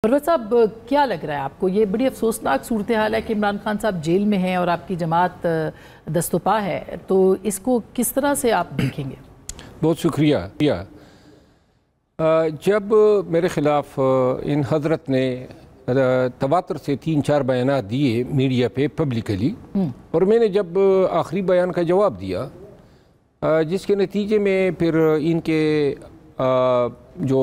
परवेज़ साहब, क्या लग रहा है आपको? ये बड़ी अफसोसनाक सूरत हाल है कि इमरान खान साहब जेल में हैं और आपकी जमात दस्तपा है, तो इसको किस तरह से आप देखेंगे? बहुत शुक्रिया। जब मेरे ख़िलाफ़ इन हज़रत ने तवातर से 3-4 बयानात दिए मीडिया पे पब्लिकली, और मैंने जब आखिरी बयान का जवाब दिया, जिसके नतीजे में फिर इनके जो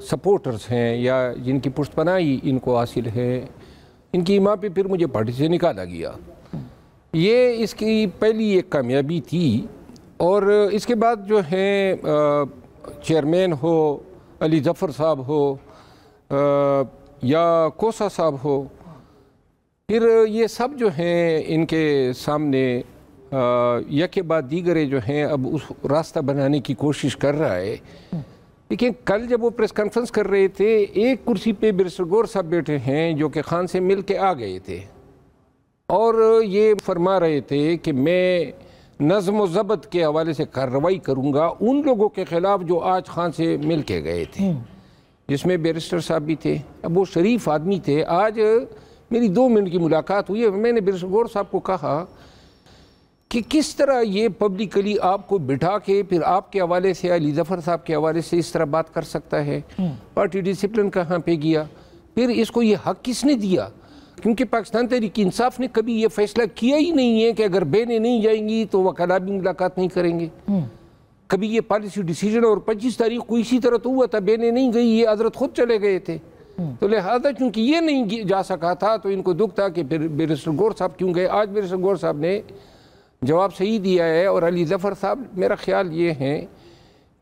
सपोर्टर्स हैं या जिनकी पुष्टपनाही इनको हासिल है, इनकी माँ पे फिर मुझे पार्टी से निकाला गया। ये इसकी पहली एक कामयाबी थी। और इसके बाद जो है चेयरमैन हो अली ज़फ़र साहब हो या कोसा साहब हो, फिर ये सब जो हैं इनके सामने एक के बाद दीगरे जो हैं अब उस रास्ता बनाने की कोशिश कर रहा है। लेकिन कल जब वो प्रेस कॉन्फ्रेंस कर रहे थे, एक कुर्सी पे बैरिस्टर गौहर साहब बैठे हैं जो कि खान से मिल के आ गए थे, और ये फरमा रहे थे कि मैं नज़्म व ज़ब्त के हवाले से कार्रवाई करूँगा उन लोगों के ख़िलाफ़ जो आज खान से मिल के गए थे, जिसमें बैरिस्टर साहब भी थे। अब वो शरीफ आदमी थे। आज मेरी 2 मिनट की मुलाकात हुई है। मैंने बैरिस्टर गौहर साहब को कहा कि किस तरह ये पब्लिकली आपको बिठा के फिर आपके हवाले से अली ज़फ़र साहब के हवाले से इस तरह बात कर सकता है? पार्टी डिसिप्लिन कहाँ पे गया? फिर इसको ये हक किसने दिया? क्योंकि पाकिस्तान तहरीक इंसाफ ने कभी ये फैसला किया ही नहीं है कि अगर बेने नहीं जाएंगी तो वकला भी मुलाकात नहीं करेंगे। कभी ये पॉलिसी डिसीजन, और 25 तारीख को इसी तरह तो हुआ था, बेने नहीं गई, ये हज़रत खुद चले गए थे। तो लिहाजा चूँकि ये नहीं जा सका था तो इनको दुख था कि फिर बैरिस्टर गौहर साहब क्यों गए। आज बैरिस्टर गौहर साहब ने जवाब सही दिया है, और अली ज़फ़र साहब, मेरा ख्याल ये है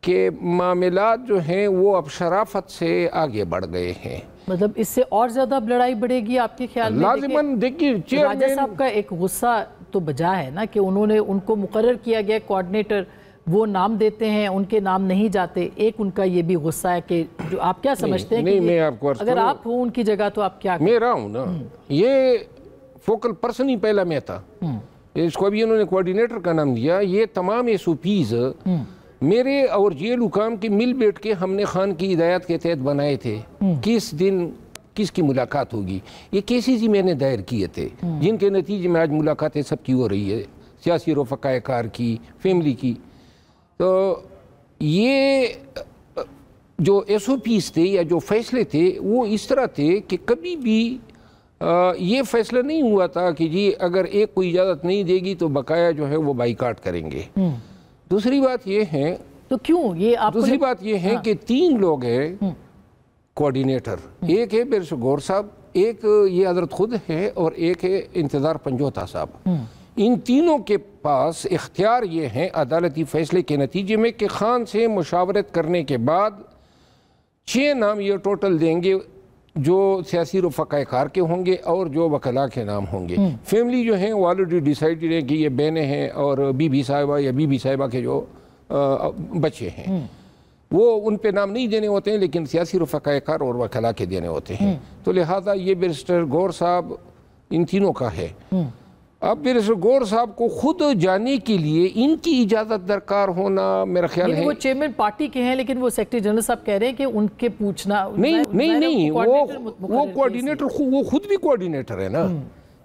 कि मामलात जो हैं वो अब शराफत से आगे बढ़ गए हैं। मतलब इससे और ज़्यादा लड़ाई बढ़ेगी आपके ख्याल में? लाज़िमन देखिए, राजा साहब का एक गुस्सा तो बजा है ना कि उनको मुकर्रर किया गया कोऑर्डिनेटर, वो नाम देते हैं, उनके नाम नहीं जाते। एक उनका ये भी गुस्सा है कि जो आप क्या समझते हैं नहीं, कि मैं आपको अगर आप हो उनकी जगह तो आप क्या? मैं रहा हूँ ना, ये फोकल पर्सन ही पहला मैं था। इसको अभी उन्होंने कोऑर्डिनेटर का नाम दिया। ये तमाम एसओपीज मेरे और जेल हुकाम के मिल बैठ के हमने खान की हिदायत के तहत बनाए थे। किस दिन किसकी मुलाकात होगी, ये केसेस ही मैंने दायर किए थे, जिनके नतीजे में आज मुलाकातें सबकी हो रही है, सियासी रफ़क़ाए कार की, फैमिली की। तो ये जो एसओपीज थे या जो फैसले थे वो इस तरह थे कि कभी भी ये फैसला नहीं हुआ था कि जी अगर एक कोई इजाज़त नहीं देगी तो बकाया जो है वो बाइकाट करेंगे। दूसरी बात ये है, तो क्यों ये आप, दूसरी बात ये है कि 3 लोग हैं कोऑर्डिनेटर। एक है बैरिस्टर गौहर साहब, एक ये हज़रत खुद है, और एक है इंतज़ार पंजोता साहब। इन तीनों के पास इख्तियार ये हैं अदालती फैसले के नतीजे में कि खान से मुशावरत करने के बाद 6 नाम ये टोटल देंगे जो सियासी रफ़क़ाए कार के होंगे और जो वकला के नाम होंगे। फैमिली जो हैं वो ऑलरेडी डिसाइडेड है कि ये बहनें हैं और बीबी साहिबा या बीबी साहिबा के जो बच्चे हैं वो उन पे नाम नहीं देने होते हैं, लेकिन सियासी रफ़क़ाए कार और वकला के देने होते हैं। तो लिहाजा ये बैरिस्टर गौहर साहब इन तीनों का है। अब बैरिस्टर गौहर साहब को खुद जाने के लिए इनकी इजाज़त दरकार होना मेरा ख्याल है। वो चेयरमैन पार्टी के हैं, लेकिन वो सेक्रेटरी जनरल साहब कह रहे हैं कि उनके पूछना नहीं, वो कोऑर्डिनेटर, वो खुद भी कोऑर्डिनेटर है ना।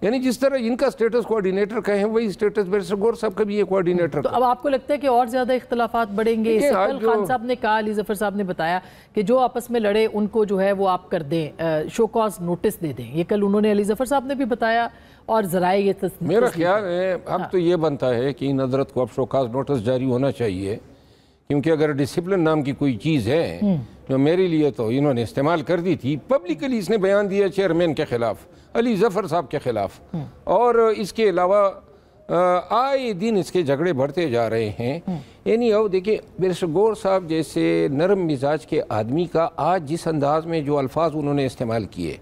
यानी जिस तरह इनका स्टेटस कोऑर्डिनेटर का है वही स्टेटस बैरिस्टर गौहर साहब का भी है कोऑर्डिनेटर। तो अब आपको लगता है कि और ज़्यादा इख्तलाफात बढ़ेंगे? खान साहब ने कहा, अली ज़फ़र साहब ने बताया कि जो आपस में लड़े उनको जो है वो आप कर दें, शो कॉज नोटिस दे दें। ये कल उन्होंने अली ज़फ़र साहब ने भी बताया, और ज़राए ये मेरा ख्याल है अब तो ये बनता है कि इन हज़रत को अब शो कॉज नोटिस जारी होना चाहिए, क्योंकि अगर डिसिप्लिन नाम की कोई चीज़ है जो मेरे लिए तो इन्होंने इस्तेमाल कर दी थी। पब्लिकली इसने बयान दिया चेयरमैन के ख़िलाफ़, अली ज़फ़र साहब के ख़िलाफ़, और इसके अलावा आए दिन इसके झगड़े बढ़ते जा रहे हैं। यानी अब देखिए, बैरिस्टर गौहर साहब जैसे नरम मिजाज के आदमी का आज जिस अंदाज में जो अल्फाज उन्होंने इस्तेमाल किए,